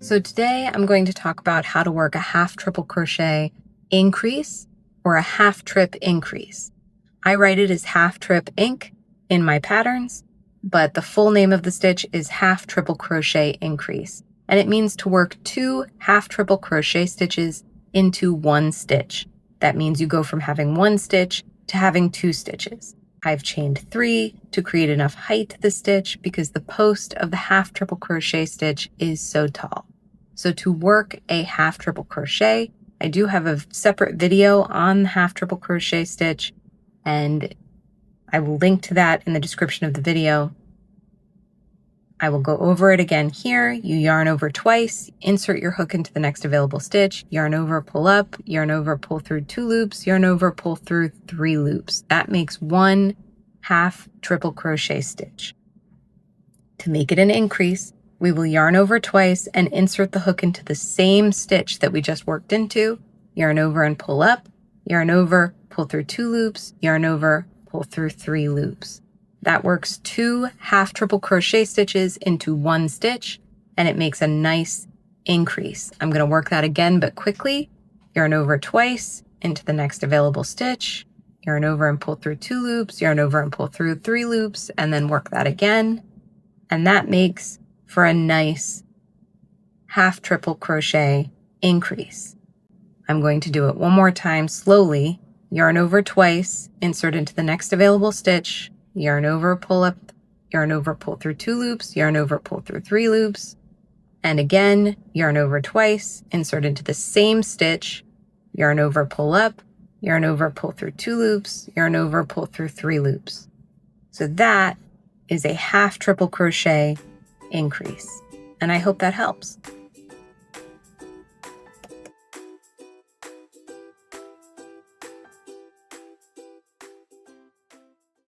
So today I'm going to talk about how to work a half triple crochet increase or a half trip increase. I write it as half trip inc in my patterns, but the full name of the stitch is half triple crochet increase. And it means to work 2 half triple crochet stitches into 1 stitch. That means you go from having 1 stitch to having 2 stitches. I've chained 3 to create enough height to the stitch because the post of the half triple crochet stitch is so tall. So to work a half triple crochet, I do have a separate video on the half triple crochet stitch, and I will link to that in the description of the video. I will go over it again here. You yarn over twice, insert your hook into the next available stitch, yarn over, pull up, yarn over, pull through 2 loops, yarn over, pull through 3 loops. That makes 1 half triple crochet stitch. To make it an increase, we will yarn over twice and insert the hook into the same stitch that we just worked into, yarn over and pull up, yarn over, pull through 2 loops, yarn over, pull through 3 loops. That works 2 half triple crochet stitches into 1 stitch, and it makes a nice increase. I'm going to work that again, but quickly. Yarn over twice into the next available stitch, yarn over and pull through 2 loops, yarn over and pull through 3 loops, and then work that again. And that makes for a nice half triple crochet increase. I'm going to do it one more time slowly. Yarn over twice, insert into the next available stitch, yarn over, pull up, yarn over, pull through 2 loops, yarn over, pull through 3 loops, and again, yarn over twice, insert into the same stitch, yarn over, pull up, yarn over, pull through 2 loops, yarn over, pull through 3 loops. So that is a half triple crochet increase, and I hope that helps.